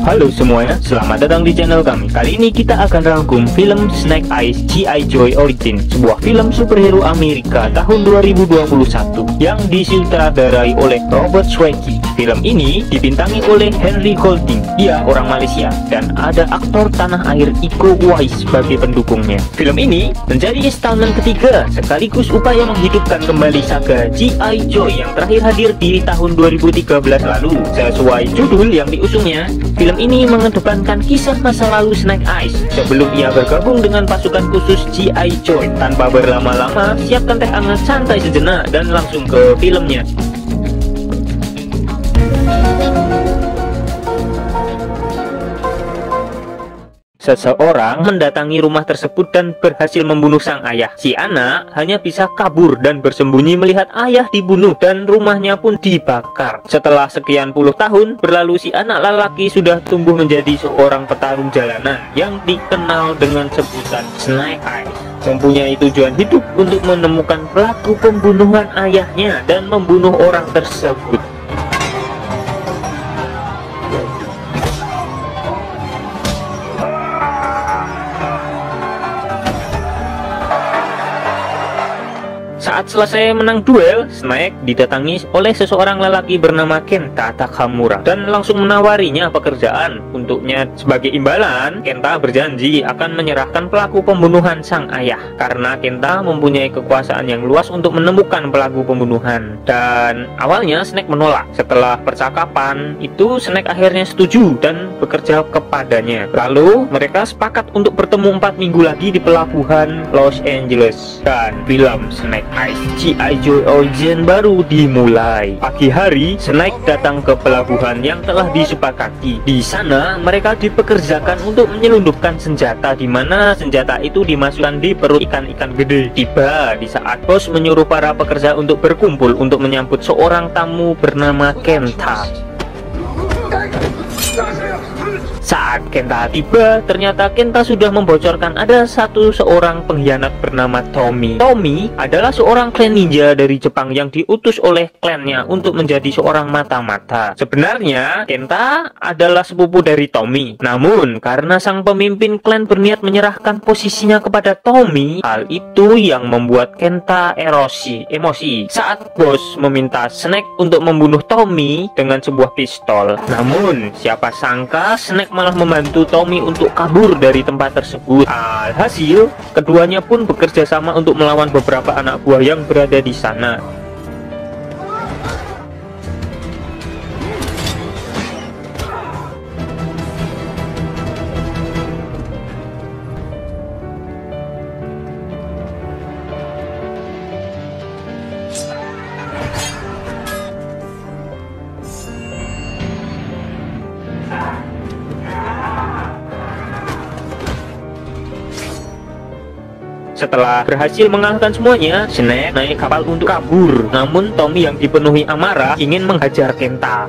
Halo semuanya, selamat datang di channel kami. Kali ini kita akan rangkum film Snake Eyes G.I. Joe Origin, sebuah film superhero Amerika tahun 2021 yang disutradarai oleh Robert Sweeney. Film ini dibintangi oleh Henry Golding, dia orang Malaysia, dan ada aktor tanah air Iko Uwais sebagai pendukungnya. Film ini menjadi installment ketiga sekaligus upaya menghidupkan kembali saga G.I. Joe yang terakhir hadir di tahun 2013 lalu. Sesuai judul yang diusungnya, film ini mengedepankan kisah masa lalu Snake Eyes sebelum ia bergabung dengan pasukan khusus G.I. Joe. Tanpa berlama-lama, siapkan teh hangat, santai sejenak, dan langsung ke filmnya. Seseorang mendatangi rumah tersebut dan berhasil membunuh sang ayah. Si anak hanya bisa kabur dan bersembunyi melihat ayah dibunuh dan rumahnya pun dibakar. Setelah sekian puluh tahun berlalu, si anak lelaki sudah tumbuh menjadi seorang petarung jalanan yang dikenal dengan sebutan Snake Eyes. Mempunyai tujuan hidup untuk menemukan pelaku pembunuhan ayahnya dan membunuh orang tersebut. Saat selesai menang duel, Snake didatangi oleh seseorang lelaki bernama Kenta Takamura dan langsung menawarinya pekerjaan untuknya. Sebagai imbalan, Kenta berjanji akan menyerahkan pelaku pembunuhan sang ayah karena Kenta mempunyai kekuasaan yang luas untuk menemukan pelaku pembunuhan. Dan awalnya Snake menolak. Setelah percakapan itu, Snake akhirnya setuju dan bekerja kepadanya. Lalu mereka sepakat untuk bertemu 4 minggu lagi di pelabuhan Los Angeles. Dan film Snake Eyes G.I. Joe Origin baru dimulai. Pagi hari, Snake datang ke pelabuhan yang telah disepakati. Di sana mereka dipekerjakan untuk menyelundupkan senjata, di mana senjata itu dimasukkan di perut ikan-ikan gede. Tiba di saat bos menyuruh para pekerja untuk berkumpul untuk menyambut seorang tamu bernama Kenta. Saat Kenta tiba, ternyata Kenta sudah membocorkan ada seorang pengkhianat bernama Tommy. Tommy adalah seorang klan ninja dari Jepang yang diutus oleh klannya untuk menjadi seorang mata-mata. Sebenarnya Kenta adalah sepupu dari Tommy, namun karena sang pemimpin klan berniat menyerahkan posisinya kepada Tommy, hal itu yang membuat Kenta emosi saat bos meminta Snake untuk membunuh Tommy dengan sebuah pistol. Namun siapa sangka Snake malah membantu Tommy untuk kabur dari tempat tersebut. Alhasil, keduanya pun bekerja sama untuk melawan beberapa anak buah yang berada di sana. Setelah berhasil mengalahkan semuanya, Snake naik kapal untuk kabur. Namun Tommy yang dipenuhi amarah ingin menghajar Kenta.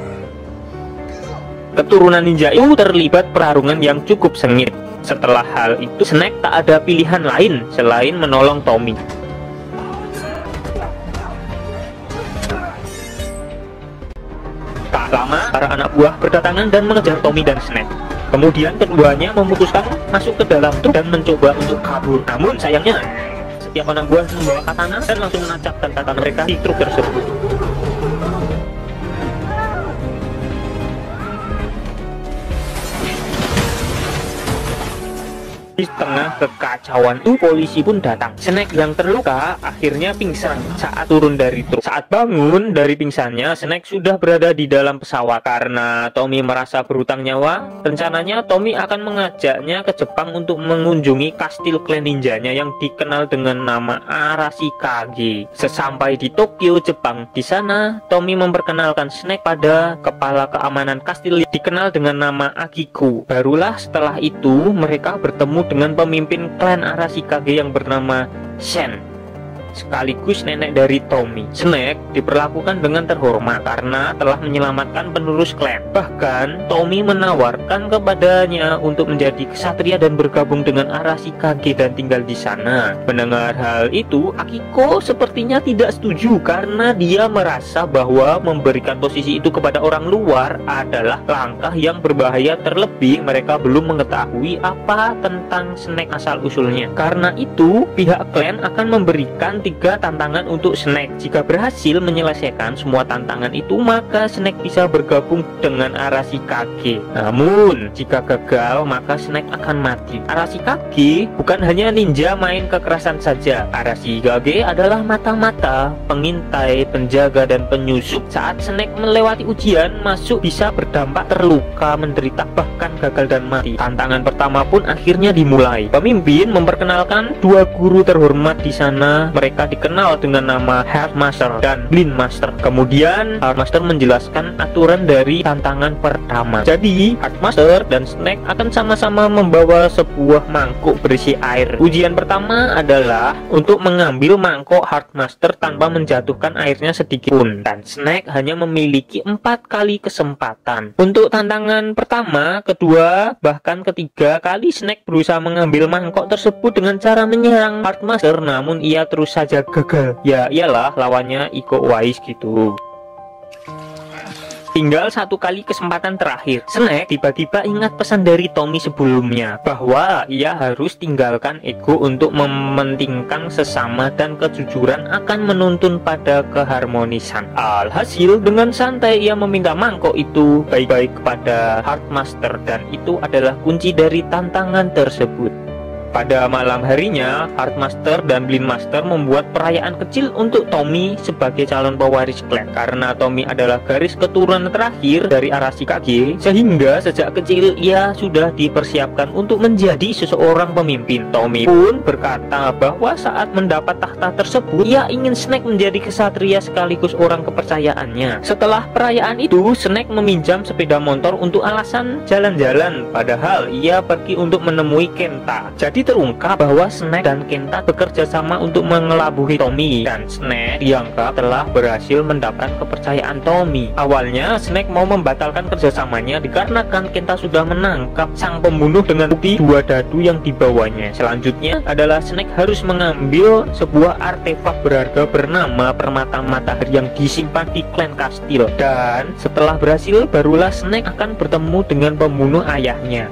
Keturunan ninja itu terlibat pertarungan yang cukup sengit. Setelah hal itu, Snake tak ada pilihan lain selain menolong Tommy. Tak lama, para anak buah berdatangan dan mengejar Tommy dan Snake. Kemudian keduanya memutuskan masuk ke dalam truk dan mencoba untuk kabur. Namun sayangnya, setiap anak buah membawa katana dan langsung menancapkan katana mereka di truk tersebut. Di tengah kekacauan itu, polisi pun datang. Snake yang terluka akhirnya pingsan saat turun dari truk. Saat bangun dari pingsannya, Snake sudah berada di dalam pesawat. Karena Tommy merasa berhutang nyawa, rencananya Tommy akan mengajaknya ke Jepang untuk mengunjungi kastil klan ninjanya yang dikenal dengan nama Arashikage. Sesampai di Tokyo, Jepang, di sana Tommy memperkenalkan Snake pada kepala keamanan kastil dikenal dengan nama Akiko. Barulah setelah itu mereka bertemu dengan pemimpin klan Arashikage yang bernama Shen. sekaligus nenek dari Tommy. Snake diperlakukan dengan terhormat karena telah menyelamatkan penerus klan. Bahkan Tommy menawarkan kepadanya untuk menjadi kesatria dan bergabung dengan Arashikage dan tinggal di sana. Mendengar hal itu, Akiko sepertinya tidak setuju karena dia merasa bahwa memberikan posisi itu kepada orang luar adalah langkah yang berbahaya, terlebih mereka belum mengetahui apa tentang Snake asal-usulnya. Karena itu, pihak klan akan memberikan 3 tantangan untuk Snake. Jika berhasil menyelesaikan semua tantangan itu, maka Snake bisa bergabung dengan Arashikage. Namun, jika gagal, maka Snake akan mati. Arashikage bukan hanya ninja main kekerasan saja. Arashikage adalah mata-mata, pengintai, penjaga, dan penyusup. Saat Snake melewati ujian masuk, bisa berdampak terluka, menderita, bahkan gagal dan mati. Tantangan pertama pun akhirnya dimulai. Pemimpin memperkenalkan 2 guru terhormat di sana. Mereka dikenal dengan nama Headmaster dan Blind Master. Kemudian Headmaster menjelaskan aturan dari tantangan pertama. Jadi Headmaster dan Snake akan sama-sama membawa sebuah mangkuk berisi air. Ujian pertama adalah untuk mengambil mangkok Headmaster tanpa menjatuhkan airnya sedikit pun, dan Snake hanya memiliki 4 kali kesempatan. Untuk tantangan pertama, kedua, bahkan ketiga kali Snake berusaha mengambil mangkok tersebut dengan cara menyerang Headmaster, namun ia terus saja gagal. Ya iyalah, lawannya Iko Uwais gitu. Tinggal 1 kali kesempatan terakhir. Snake tiba-tiba ingat pesan dari Tommy sebelumnya bahwa ia harus tinggalkan ego untuk mementingkan sesama, dan kejujuran akan menuntun pada keharmonisan. Alhasil, dengan santai ia meminta mangkok itu baik-baik kepada Headmaster, dan itu adalah kunci dari tantangan tersebut. Pada malam harinya, Headmaster dan Blind Master membuat perayaan kecil untuk Tommy sebagai calon pewaris klan. Karena Tommy adalah garis keturunan terakhir dari Arashikage, sehingga sejak kecil ia sudah dipersiapkan untuk menjadi seseorang pemimpin. Tommy pun berkata bahwa saat mendapat tahta tersebut, ia ingin Snake menjadi kesatria sekaligus orang kepercayaannya. Setelah perayaan itu, Snake meminjam sepeda motor untuk alasan jalan-jalan, padahal ia pergi untuk menemui Kenta. Jadi terungkap bahwa Snake dan Kenta bekerja sama untuk mengelabui Tommy, dan Snake dianggap telah berhasil mendapat kepercayaan Tommy. Awalnya Snake mau membatalkan kerjasamanya dikarenakan Kenta sudah menangkap sang pembunuh dengan bukti 2 dadu yang dibawanya. Selanjutnya adalah Snake harus mengambil sebuah artefak berharga bernama permata matahari yang disimpan di klan Kastil, dan setelah berhasil barulah Snake akan bertemu dengan pembunuh ayahnya.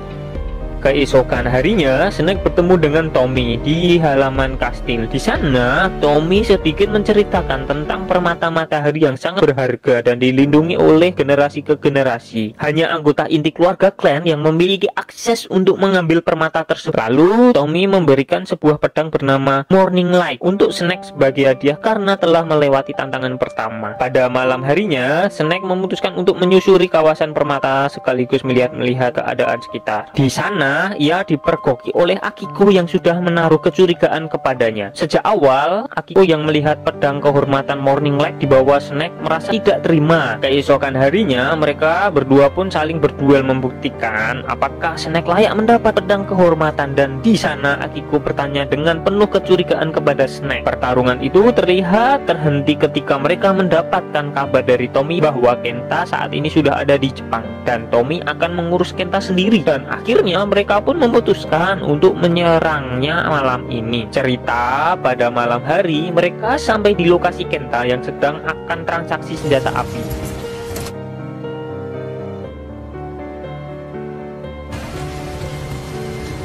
Keesokan harinya, Snake bertemu dengan Tommy di halaman kastil. Di sana, Tommy sedikit menceritakan tentang permata matahari yang sangat berharga dan dilindungi oleh generasi ke generasi. Hanya anggota inti keluarga klan yang memiliki akses untuk mengambil permata tersebut. Lalu, Tommy memberikan sebuah pedang bernama Morning Light untuk Snake sebagai hadiah karena telah melewati tantangan pertama. Pada malam harinya, Snake memutuskan untuk menyusuri kawasan permata sekaligus melihat keadaan sekitar. Di sana, ia dipergoki oleh Akiko yang sudah menaruh kecurigaan kepadanya. Sejak awal, Akiko yang melihat pedang kehormatan Morning Light di bawah Snake merasa tidak terima. Keesokan harinya, mereka berdua pun saling berduel membuktikan apakah Snake layak mendapat pedang kehormatan, dan di sana Akiko bertanya dengan penuh kecurigaan kepada Snake. Pertarungan itu terlihat terhenti ketika mereka mendapatkan kabar dari Tommy bahwa Kenta saat ini sudah ada di Jepang dan Tommy akan mengurus Kenta sendiri, dan akhirnya mereka pun memutuskan untuk menyerangnya malam ini. Cerita pada malam hari, mereka sampai di lokasi Kenta yang sedang akan transaksi senjata api.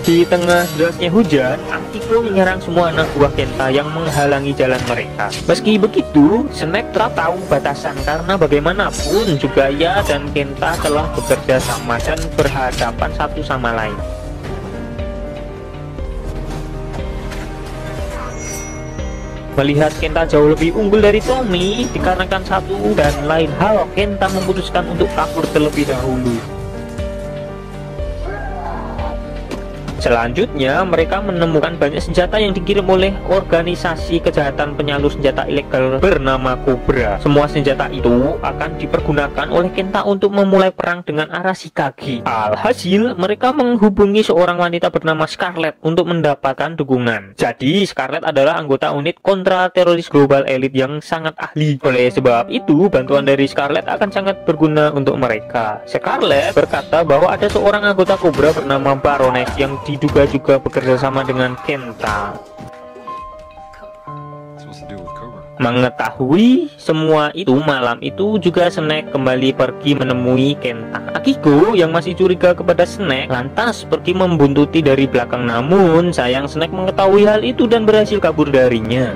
Di tengah derasnya hujan, Akiko menyerang semua anak buah Kenta yang menghalangi jalan mereka. Meski begitu, Snake telah tahu batasan karena bagaimanapun juga ia dan Kenta telah bekerja sama dan berhadapan satu sama lain. Melihat Kenta jauh lebih unggul dari Tommy, dikarenakan satu dan lain hal, Kenta memutuskan untuk kabur terlebih dahulu. Selanjutnya, mereka menemukan banyak senjata yang dikirim oleh organisasi kejahatan penyalur senjata ilegal bernama Cobra. Semua senjata itu akan dipergunakan oleh Kenta untuk memulai perang dengan Arashikage. Alhasil, mereka menghubungi seorang wanita bernama Scarlet untuk mendapatkan dukungan. Jadi, Scarlet adalah anggota unit kontra teroris global elite yang sangat ahli. Oleh sebab itu, bantuan dari Scarlet akan sangat berguna untuk mereka. Scarlet berkata bahwa ada seorang anggota Cobra bernama Baroness yang diduga juga bekerja sama dengan Kenta. Mengetahui semua itu, malam itu juga Snake kembali pergi menemui Kenta. Akiko yang masih curiga kepada Snake lantas pergi membuntuti dari belakang, namun sayang Snake mengetahui hal itu dan berhasil kabur darinya.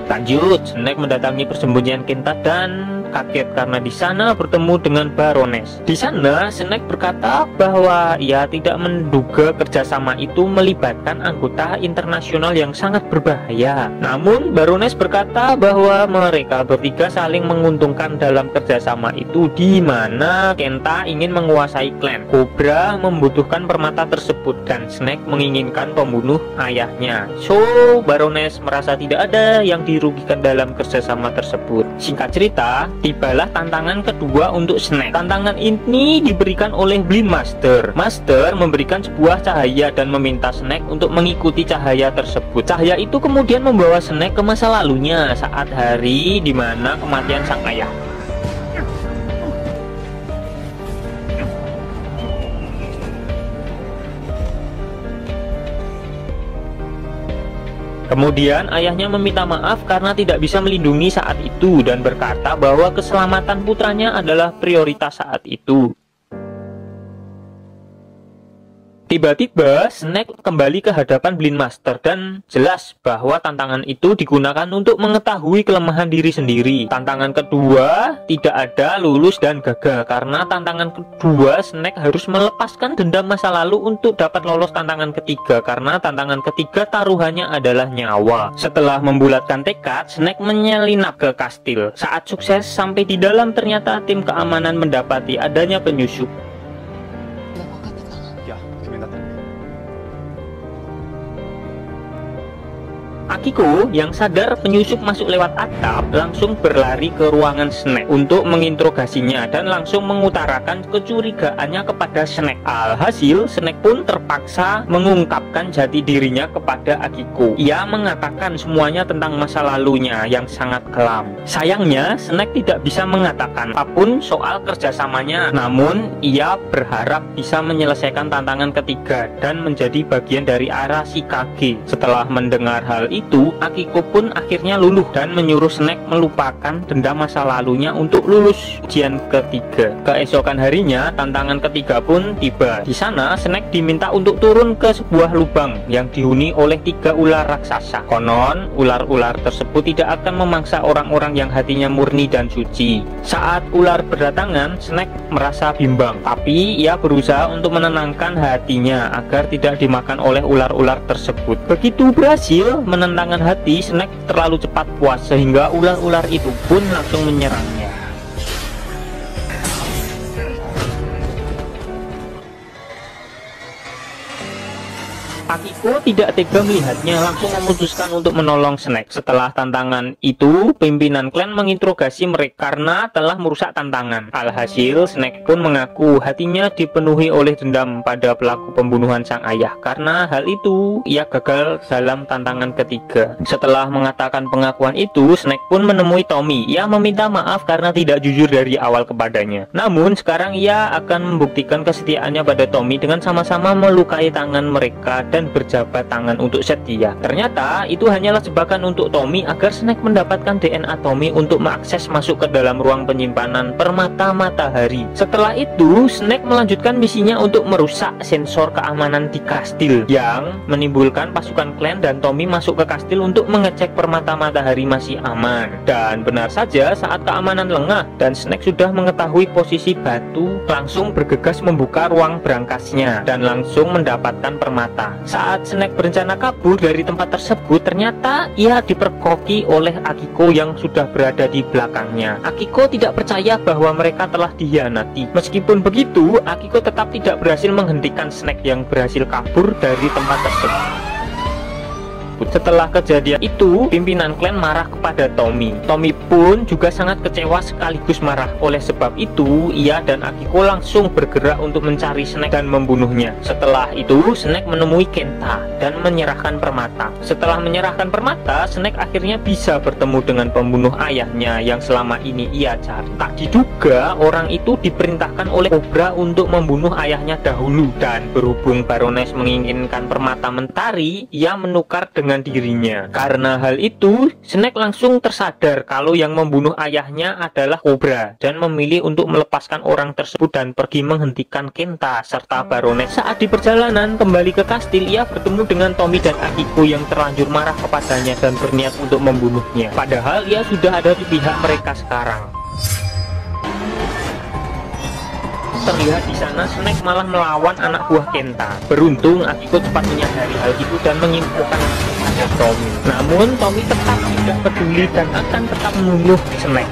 Lanjut, Snake mendatangi persembunyian Kenta dan kaget karena di sana bertemu dengan Baroness. Di sana, Snake berkata bahwa ia tidak menduga kerjasama itu melibatkan anggota internasional yang sangat berbahaya. Namun, Baroness berkata bahwa mereka bertiga saling menguntungkan dalam kerjasama itu, di mana Kenta ingin menguasai klan. Cobra membutuhkan permata tersebut dan Snake menginginkan pembunuh ayahnya. So, Baroness merasa tidak ada yang dirugikan dalam kerjasama tersebut. Singkat cerita, tibalah tantangan kedua untuk Snake. Tantangan ini diberikan oleh Blind Master. Master memberikan sebuah cahaya dan meminta Snake untuk mengikuti cahaya tersebut. Cahaya itu kemudian membawa Snake ke masa lalunya saat hari di mana kematian sang ayah. Kemudian ayahnya meminta maaf karena tidak bisa melindungi saat itu dan berkata bahwa keselamatan putranya adalah prioritas saat itu. Tiba-tiba Snake kembali ke hadapan Blind Master dan jelas bahwa tantangan itu digunakan untuk mengetahui kelemahan diri sendiri. Tantangan kedua tidak ada lulus dan gagal, karena tantangan kedua Snake harus melepaskan dendam masa lalu untuk dapat lolos tantangan ketiga, karena tantangan ketiga taruhannya adalah nyawa. Setelah membulatkan tekad, Snake menyelinap ke kastil. Saat sukses sampai di dalam, ternyata tim keamanan mendapati adanya penyusup. Akiko yang sadar penyusup masuk lewat atap langsung berlari ke ruangan Snake untuk menginterogasinya dan langsung mengutarakan kecurigaannya kepada Snake. Alhasil, Snake pun terpaksa mengungkapkan jati dirinya kepada Akiko. Ia mengatakan semuanya tentang masa lalunya yang sangat kelam. Sayangnya, Snake tidak bisa mengatakan apapun soal kerjasamanya, namun ia berharap bisa menyelesaikan tantangan ketiga dan menjadi bagian dari Arashikage. Setelah mendengar hal itu, Akiko pun akhirnya luluh dan menyuruh Snake melupakan dendam masa lalunya untuk lulus ujian ketiga. Keesokan harinya, tantangan ketiga pun tiba. Di sana, Snake diminta untuk turun ke sebuah lubang yang dihuni oleh 3 ular raksasa. Konon, ular-ular tersebut tidak akan memangsa orang-orang yang hatinya murni dan suci. Saat ular berdatangan, Snake merasa bimbang, tapi ia berusaha untuk menenangkan hatinya agar tidak dimakan oleh ular-ular tersebut. Begitu berhasil menenangkan hati, Snake terlalu cepat puas sehingga ular-ular itu pun langsung menyerangnya. Akiko tidak tega melihatnya, langsung memutuskan untuk menolong Snake. Setelah tantangan itu, pimpinan klan menginterogasi mereka karena telah merusak tantangan. Alhasil, Snake pun mengaku hatinya dipenuhi oleh dendam pada pelaku pembunuhan sang ayah. Karena hal itu, ia gagal dalam tantangan ketiga. Setelah mengatakan pengakuan itu, Snake pun menemui Tommy. Ia meminta maaf karena tidak jujur dari awal kepadanya. Namun, sekarang ia akan membuktikan kesetiaannya pada Tommy dengan sama-sama melukai tangan mereka dan berjabat tangan untuk setia. Ternyata itu hanyalah jebakan untuk Tommy agar Snake mendapatkan DNA Tommy untuk mengakses masuk ke dalam ruang penyimpanan permata matahari. Setelah itu, Snake melanjutkan misinya untuk merusak sensor keamanan di kastil yang menimbulkan pasukan klan dan Tommy masuk ke kastil untuk mengecek permata matahari masih aman. Dan benar saja, saat keamanan lengah dan Snake sudah mengetahui posisi batu, langsung bergegas membuka ruang berangkasnya dan langsung mendapatkan permata. Saat Snake berencana kabur dari tempat tersebut, ternyata ia diperkoki oleh Akiko yang sudah berada di belakangnya. Akiko tidak percaya bahwa mereka telah dikhianati. Meskipun begitu, Akiko tetap tidak berhasil menghentikan Snake yang berhasil kabur dari tempat tersebut. Setelah kejadian itu, pimpinan klan marah kepada Tommy. Tommy pun juga sangat kecewa sekaligus marah. Oleh sebab itu, ia dan Akiko langsung bergerak untuk mencari Snake dan membunuhnya. Setelah itu, Snake menemui Kenta dan menyerahkan permata. Setelah menyerahkan permata, Snake akhirnya bisa bertemu dengan pembunuh ayahnya yang selama ini ia cari. Tak diduga, orang itu diperintahkan oleh Cobra untuk membunuh ayahnya dahulu. Dan berhubung Baroness menginginkan permata mentari, ia menukar dengan dirinya. Karena hal itu, Snake langsung tersadar kalau yang membunuh ayahnya adalah Cobra dan memilih untuk melepaskan orang tersebut dan pergi menghentikan Kenta serta Baroness. Saat di perjalanan kembali ke kastil, ia bertemu dengan Tommy dan Akiko yang terlanjur marah kepadanya dan berniat untuk membunuhnya. Padahal ia sudah ada di pihak mereka sekarang. Terlihat di sana Snake malah melawan anak buah Kenta. Beruntung Akiko cepat menyadari hal itu dan menginfokan kepada Tommy. Namun Tommy tetap tidak peduli dan akan tetap membunuh Snake.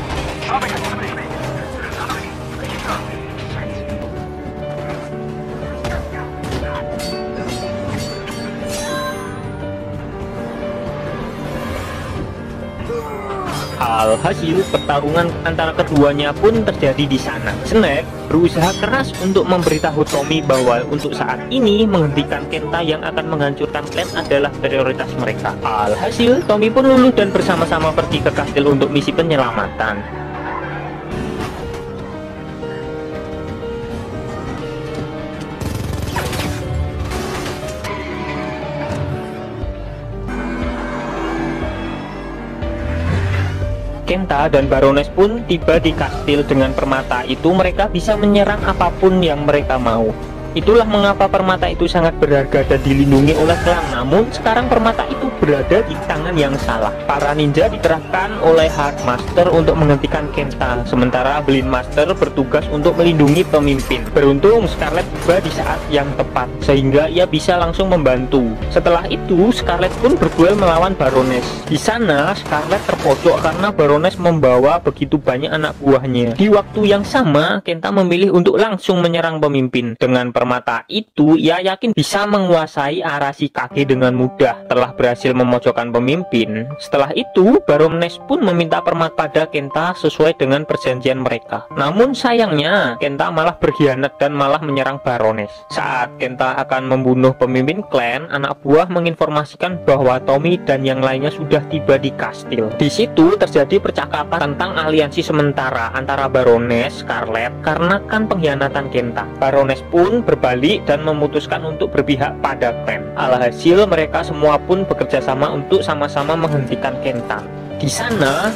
Alhasil pertarungan antara keduanya pun terjadi di sana. Snake berusaha keras untuk memberitahu Tommy bahwa untuk saat ini menghentikan Kenta yang akan menghancurkan klan adalah prioritas mereka. Alhasil Tommy pun luluh dan bersama-sama pergi ke kastil untuk misi penyelamatan. Kenta dan Baroness pun tiba di kastil. Dengan permata itu mereka bisa menyerang apapun yang mereka mau. Itulah mengapa permata itu sangat berharga dan dilindungi oleh klan. Namun sekarang permata itu berada di tangan yang salah. Para ninja dikerahkan oleh Heartmaster untuk menghentikan Kenta, sementara Blind Master bertugas untuk melindungi pemimpin. Beruntung Scarlet tiba di saat yang tepat sehingga ia bisa langsung membantu. Setelah itu Scarlet pun berduel melawan Baroness. Di sana Scarlet terpojok karena Baroness membawa begitu banyak anak buahnya. Di waktu yang sama Kenta memilih untuk langsung menyerang pemimpin. Dengan permata itu, ia yakin bisa menguasai Arashikage dengan mudah. Telah berhasil memojokkan pemimpin. Setelah itu, Baroness pun meminta permata pada Kenta sesuai dengan perjanjian mereka. Namun sayangnya, Kenta malah berkhianat dan malah menyerang Baroness. Saat Kenta akan membunuh pemimpin klan, anak buah menginformasikan bahwa Tommy dan yang lainnya sudah tiba di kastil. Di situ terjadi percakapan tentang aliansi sementara antara Baroness, Scarlet, karena kan pengkhianatan Kenta. Baroness pun berbalik dan memutuskan untuk berpihak pada klan. Alhasil mereka semua pun bekerja sama untuk sama-sama menghentikan Kenta. Di sana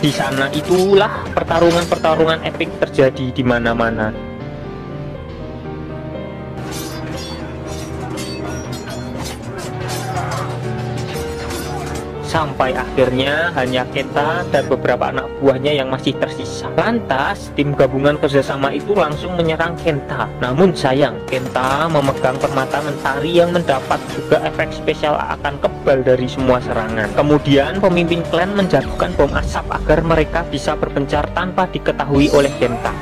itulah pertarungan epik terjadi di mana-mana. Sampai akhirnya hanya Kenta dan beberapa anak buahnya yang masih tersisa. Lantas tim gabungan kerjasama itu langsung menyerang Kenta. Namun sayang, Kenta memegang permata mentari yang mendapat juga efek spesial akan kebal dari semua serangan. Kemudian pemimpin klan menjatuhkan bom asap agar mereka bisa berpencar tanpa diketahui oleh Kenta.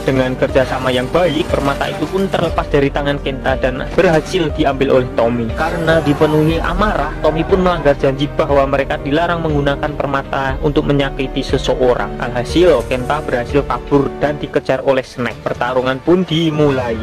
Dengan kerjasama yang baik, permata itu pun terlepas dari tangan Kenta dan berhasil diambil oleh Tommy. Karena dipenuhi amarah, Tommy pun melanggar janji bahwa mereka dilarang menggunakan permata untuk menyakiti seseorang. Alhasil, Kenta berhasil kabur dan dikejar oleh Snake. Pertarungan pun dimulai.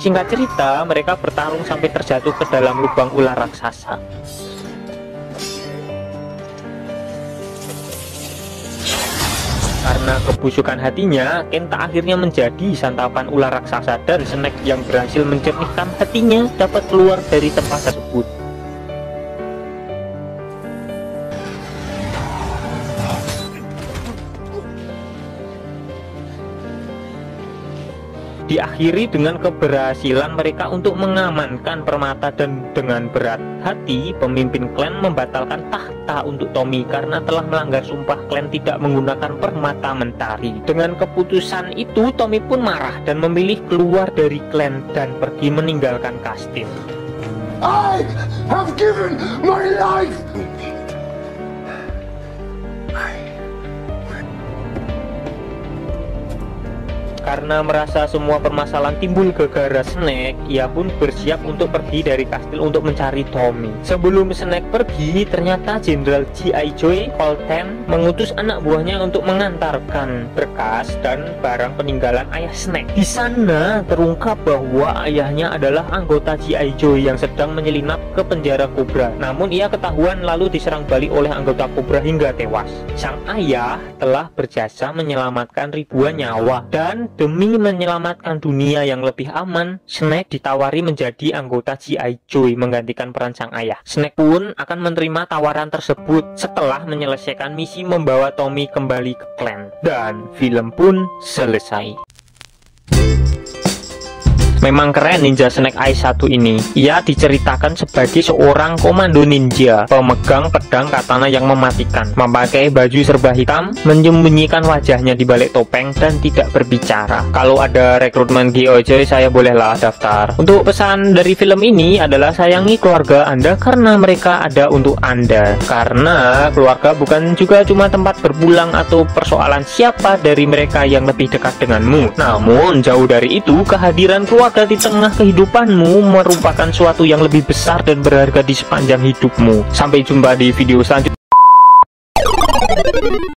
Singkat cerita, mereka bertarung sampai terjatuh ke dalam lubang ular raksasa. Karena kebusukan hatinya, Kenta akhirnya menjadi santapan ular raksasa dan Snake yang berhasil mencernihkan hatinya dapat keluar dari tempat tersebut. Diakhiri dengan keberhasilan mereka untuk mengamankan permata, dan dengan berat hati pemimpin klan membatalkan tahta untuk Tommy karena telah melanggar sumpah klan tidak menggunakan permata mentari. Dengan keputusan itu Tommy pun marah dan memilih keluar dari klan dan pergi meninggalkan kastil. I have given my life. Karena merasa semua permasalahan timbul gara-gara Snake, ia pun bersiap untuk pergi dari kastil untuk mencari Tommy. Sebelum Snake pergi, ternyata Jenderal G.I. Joe Colton mengutus anak buahnya untuk mengantarkan berkas dan barang peninggalan ayah Snake. Di sana terungkap bahwa ayahnya adalah anggota G.I. Joe yang sedang menyelinap ke penjara Cobra. Namun ia ketahuan lalu diserang balik oleh anggota Cobra hingga tewas. Sang ayah telah berjasa menyelamatkan ribuan nyawa, dan demi menyelamatkan dunia yang lebih aman, Snake ditawari menjadi anggota G.I. Joe menggantikan peran sang ayah. Snake pun akan menerima tawaran tersebut setelah menyelesaikan misi membawa Tommy kembali ke klan. Dan film pun selesai. Memang keren Ninja Snake Eyes 1 ini. Ia diceritakan sebagai seorang komando ninja, pemegang pedang katana yang mematikan, memakai baju serba hitam, menyembunyikan wajahnya di balik topeng, dan tidak berbicara. Kalau ada rekrutmen GOJ, saya bolehlah daftar. Untuk pesan dari film ini adalah sayangi keluarga Anda karena mereka ada untuk Anda. Karena keluarga bukan juga cuma tempat berpulang atau persoalan siapa dari mereka yang lebih dekat denganmu. Namun jauh dari itu, kehadiran keluarga di tengah kehidupanmu merupakan suatu yang lebih besar dan berharga di sepanjang hidupmu. Sampai jumpa di video selanjutnya.